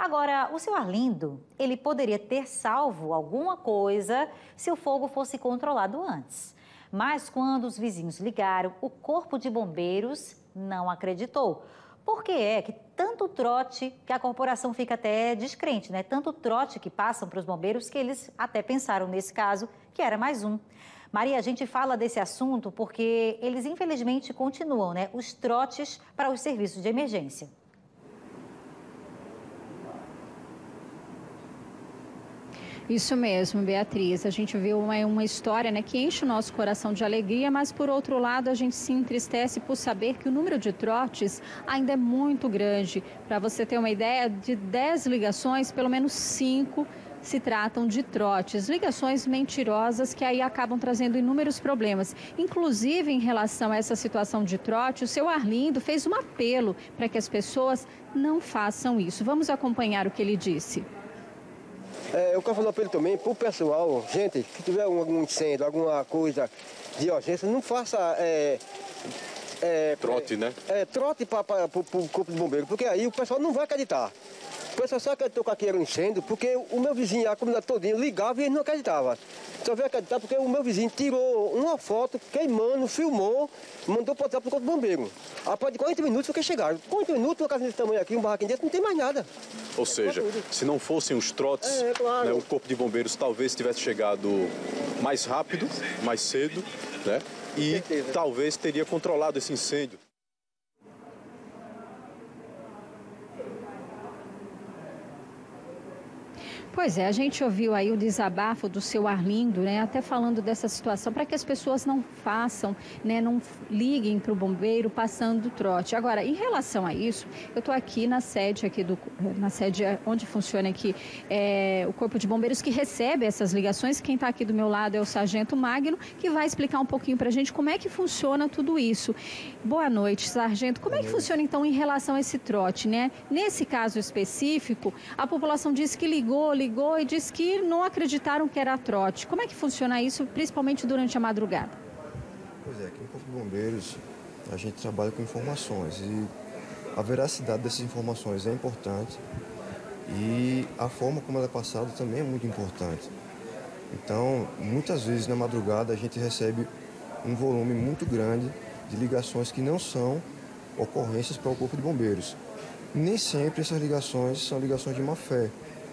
Agora, o seu Arlindo, ele poderia ter salvo alguma coisa se o fogo fosse controlado antes. Mas quando os vizinhos ligaram, o corpo de bombeiros não acreditou. Por que é que tanto trote, que a corporação fica até descrente, né? Tanto trote que passam para os bombeiros que eles até pensaram nesse caso que era mais um. Maria, a gente fala desse assunto porque eles infelizmente continuam, né? Os trotes para os serviços de emergência. Isso mesmo, Beatriz. A gente viu uma história, né, que enche o nosso coração de alegria, mas, por outro lado, a gente se entristece por saber que o número de trotes ainda é muito grande. Para você ter uma ideia, de 10 ligações, pelo menos 5 se tratam de trotes, ligações mentirosas que aí acabam trazendo inúmeros problemas. Inclusive, em relação a essa situação de trote, o seu Arlindo fez um apelo para que as pessoas não façam isso. Vamos acompanhar o que ele disse. Eu quero fazer um apelo também para o pessoal, gente, que tiver algum incêndio, alguma coisa de urgência, não faça trote, né? Trote para o corpo de bombeiro, porque aí o pessoal não vai acreditar. O pessoal só acreditou que aqui era um incêndio, porque o meu vizinho, a comunidade todinha, ligava e ele não acreditava. Só veio acreditar porque o meu vizinho tirou uma foto, queimando, filmou, mandou para o corpo de bombeiro. Após de 40 minutos foi que chegaram. 40 minutos, uma casa desse tamanho aqui, um barraquinho desse, não tem mais nada. Ou seja, se não fossem os trotes, claro, né, o corpo de bombeiros talvez tivesse chegado mais rápido, mais cedo, né? E talvez teria controlado esse incêndio. Pois é, a gente ouviu aí o desabafo do seu Arlindo, né, até falando dessa situação, para que as pessoas não façam, né, não liguem para o bombeiro passando trote. Agora, em relação a isso, eu estou aqui na sede onde funciona aqui o Corpo de Bombeiros, que recebe essas ligações. Quem está aqui do meu lado é o Sargento Magno, que vai explicar um pouquinho para a gente como é que funciona tudo isso. Boa noite, Sargento. Como é que funciona, então, em relação a esse trote, né? Nesse caso específico, a população disse que ligou e disse que não acreditaram que era trote. Como é que funciona isso, principalmente durante a madrugada? Pois é, aqui no Corpo de Bombeiros a gente trabalha com informações e a veracidade dessas informações é importante e a forma como ela é passada também é muito importante. Então, muitas vezes na madrugada a gente recebe um volume muito grande de ligações que não são ocorrências para o Corpo de Bombeiros. Nem sempre essas ligações são ligações de má fé.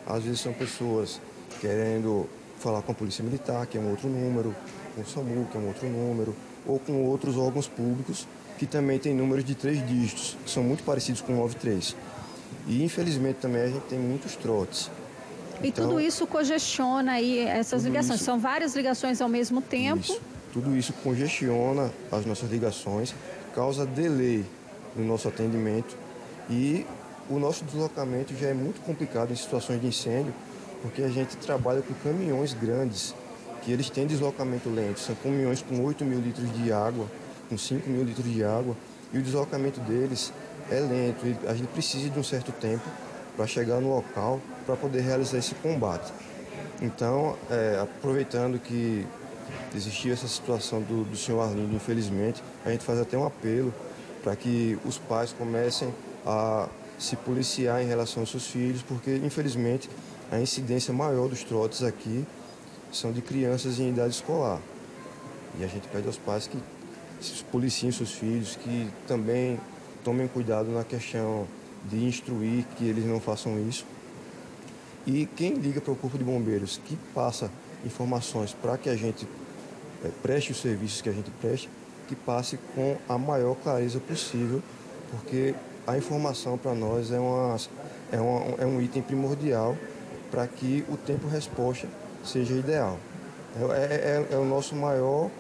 Às vezes são pessoas querendo falar com a Polícia Militar, que é um outro número, com o SAMU, que é um outro número, ou com outros órgãos públicos, que também têm números de 3 dígitos, que são muito parecidos com o 93. E, infelizmente, também a gente tem muitos trotes. E então, tudo isso congestiona aí essas ligações? São várias ligações ao mesmo tempo? Isso. Tudo isso congestiona as nossas ligações, causa delay no nosso atendimento e o nosso deslocamento já é muito complicado em situações de incêndio, porque a gente trabalha com caminhões grandes, que eles têm deslocamento lento. São caminhões com 8 mil litros de água, com 5 mil litros de água, e o deslocamento deles é lento. E a gente precisa de um certo tempo para chegar no local, para poder realizar esse combate. Então, aproveitando que existia essa situação do senhor Arlindo, infelizmente, a gente faz até um apelo para que os pais comecem a se policiar em relação aos seus filhos, porque, infelizmente, a incidência maior dos trotes aqui são de crianças em idade escolar. E a gente pede aos pais que se policiem seus filhos, que também tomem cuidado na questão de instruir que eles não façam isso. E quem liga para o Corpo de Bombeiros, que passa informações para que a gente preste os serviços que a gente preste, que passe com a maior clareza possível, porque a informação para nós é um item primordial para que o tempo-resposta seja ideal. É a nossa maior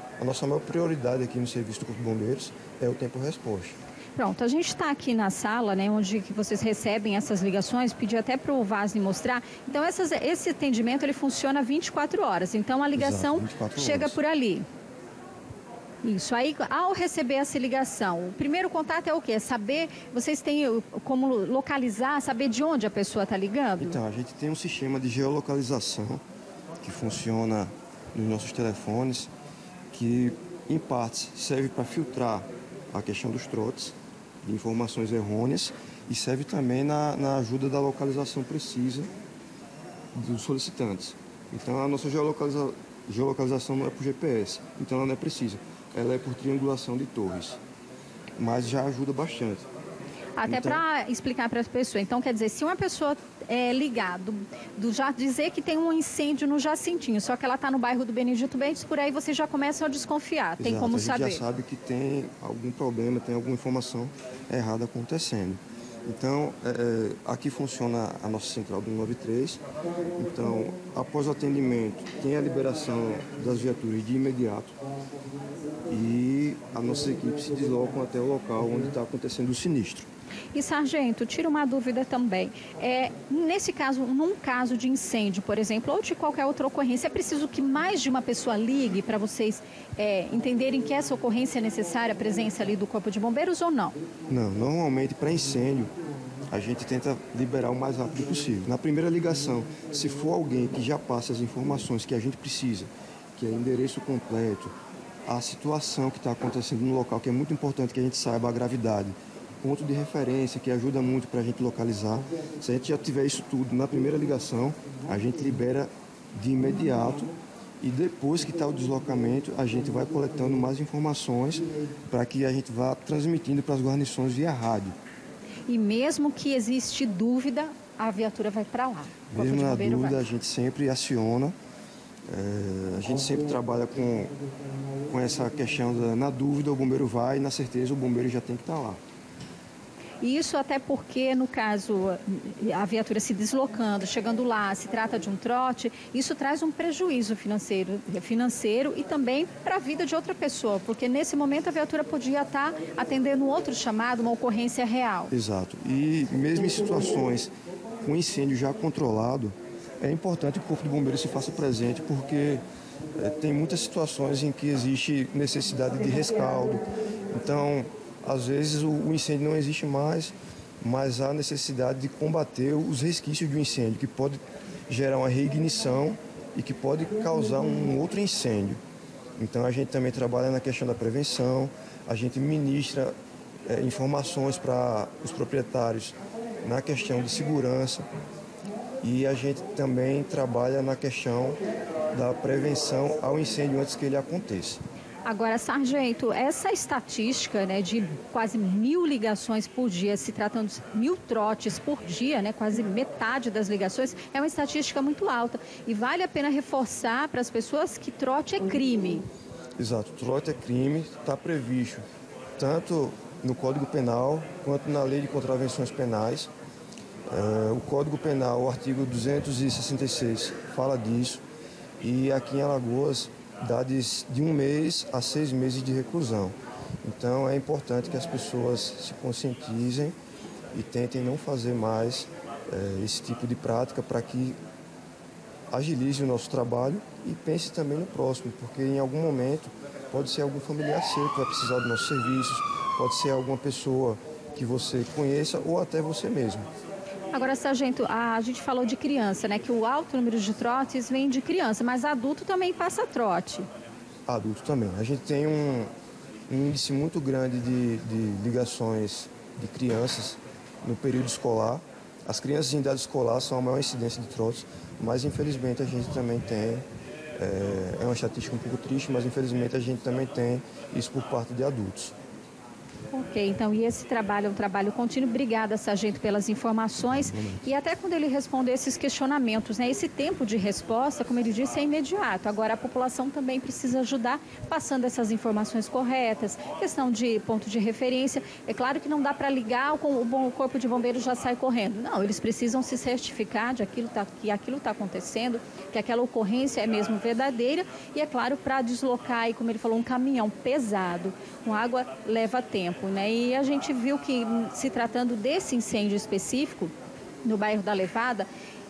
prioridade aqui no serviço do Corpo de Bombeiros, é o tempo-resposta. Pronto, a gente está aqui na sala, né, onde que vocês recebem essas ligações, pedi até para o Vasni mostrar. Então, esse atendimento ele funciona 24 horas, então a ligação chega por ali. Isso, aí ao receber essa ligação, o primeiro contato é o quê? Saber, vocês têm como localizar, saber de onde a pessoa está ligando? Então, a gente tem um sistema de geolocalização que funciona nos nossos telefones, que em partes serve para filtrar a questão dos trotes, de informações errôneas, e serve também na ajuda da localização precisa dos solicitantes. Então, a nossa geolocalização não é por GPS, então ela não é precisa. Ela é por triangulação de torres, mas já ajuda bastante. Até Então, para explicar para as pessoas. Então, quer dizer, se uma pessoa é ligada, já dizer que tem um incêndio no Jacintinho, só que ela está no bairro do Benedito Bentes, por aí você já começa a desconfiar. Tem exato, como a gente saber. já sabe que tem algum problema, tem alguma informação errada acontecendo. Então, aqui funciona a nossa central do 193. Então, após o atendimento, tem a liberação das viaturas de imediato e a nossa equipe se deslocam até o local onde está acontecendo o sinistro. E, sargento, tira uma dúvida também. Nesse caso, num caso de incêndio, por exemplo, ou de qualquer outra ocorrência, é preciso que mais de uma pessoa ligue para vocês entenderem que essa ocorrência é necessária, a presença ali do Corpo de Bombeiros ou não? Não, normalmente para incêndio a gente tenta liberar o mais rápido possível. Na primeira ligação, se for alguém que já passa as informações que a gente precisa, que é endereço completo, a situação que está acontecendo no local, que é muito importante que a gente saiba a gravidade, ponto de referência, que ajuda muito para a gente localizar. Se a gente já tiver isso tudo na primeira ligação, a gente libera de imediato e depois que está o deslocamento, a gente vai coletando mais informações para que a gente vá transmitindo para as guarnições via rádio. E mesmo que existe dúvida, a viatura vai para lá. Mesmo na dúvida, a gente sempre aciona. A gente sempre trabalha com essa questão na dúvida o bombeiro vai e na certeza o bombeiro já tem que estar lá. E isso até porque, no caso, a viatura se deslocando, chegando lá, se trata de um trote, isso traz um prejuízo financeiro e também para a vida de outra pessoa, porque nesse momento a viatura podia estar atendendo outro chamado, uma ocorrência real. Exato. E mesmo em situações com incêndio já controlado, é importante que o Corpo de Bombeiros se faça presente, porque tem muitas situações em que existe necessidade de rescaldo. Então, às vezes o incêndio não existe mais, mas há necessidade de combater os resquícios de um incêndio, que pode gerar uma reignição e que pode causar um outro incêndio. Então a gente também trabalha na questão da prevenção, a gente ministra informações para os proprietários na questão de segurança e a gente também trabalha na questão da prevenção ao incêndio antes que ele aconteça. Agora, sargento, essa estatística, né, de quase 1000 ligações por dia, se tratando de 1000 trotes por dia, né, quase metade das ligações, é uma estatística muito alta. E vale a pena reforçar para as pessoas que trote é crime. Exato, trote é crime, está previsto tanto no Código Penal quanto na Lei de Contravenções Penais. O Código Penal, o artigo 266, fala disso. E aqui em Alagoas, dá de 1 mês a 6 meses de reclusão. Então é importante que as pessoas se conscientizem e tentem não fazer mais esse tipo de prática para que agilize o nosso trabalho e pense também no próximo, porque em algum momento pode ser algum familiar seu que vai precisar dos nossos serviços, pode ser alguma pessoa que você conheça ou até você mesmo. Agora, sargento, a gente falou de criança, né? Que o alto número de trotes vem de criança, mas adulto também passa trote. Adulto também. A gente tem um índice muito grande de ligações de crianças no período escolar. As crianças em idade escolar são a maior incidência de trotes, mas infelizmente a gente também tem, é uma estatística um pouco triste, mas infelizmente a gente também tem isso por parte de adultos. Ok, então, e esse trabalho é um trabalho contínuo. Obrigada, sargento, pelas informações. E até quando ele responder esses questionamentos, né? Esse tempo de resposta, como ele disse, é imediato. Agora, a população também precisa ajudar passando essas informações corretas, questão de ponto de referência. É claro que não dá para ligar o Corpo de Bombeiros já sai correndo. Não, eles precisam se certificar de que aquilo está acontecendo, que aquela ocorrência é mesmo verdadeira. E, é claro, para deslocar, e como ele falou, um caminhão pesado com água leva tempo, né? E a gente viu que, se tratando desse incêndio específico, no bairro da Levada,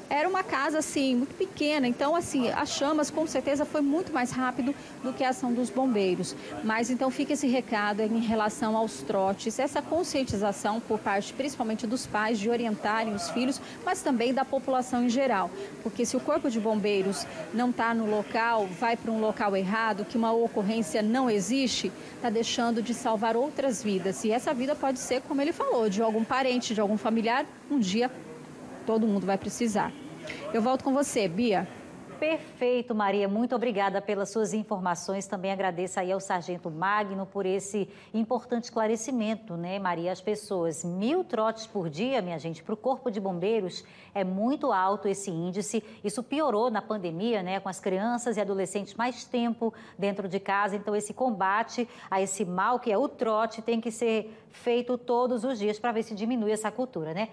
Era uma casa, assim, muito pequena, então, assim, as chamas, com certeza, foi muito mais rápido do que a ação dos bombeiros. Mas, então, fica esse recado em relação aos trotes, essa conscientização por parte, principalmente dos pais, de orientarem os filhos, mas também da população em geral. Porque se o Corpo de Bombeiros não está no local, vai para um local errado, que uma ocorrência não existe, está deixando de salvar outras vidas. E essa vida pode ser, como ele falou, de algum parente, de algum familiar, um dia todo mundo vai precisar. Eu volto com você, Bia. Perfeito, Maria. Muito obrigada pelas suas informações. Também agradeço aí ao Sargento Magno por esse importante esclarecimento, né, Maria? As pessoas, 1000 trotes por dia, minha gente, para o Corpo de Bombeiros é muito alto esse índice. Isso piorou na pandemia, né, com as crianças e adolescentes mais tempo dentro de casa. Então, esse combate a esse mal que é o trote tem que ser feito todos os dias para ver se diminui essa cultura, né?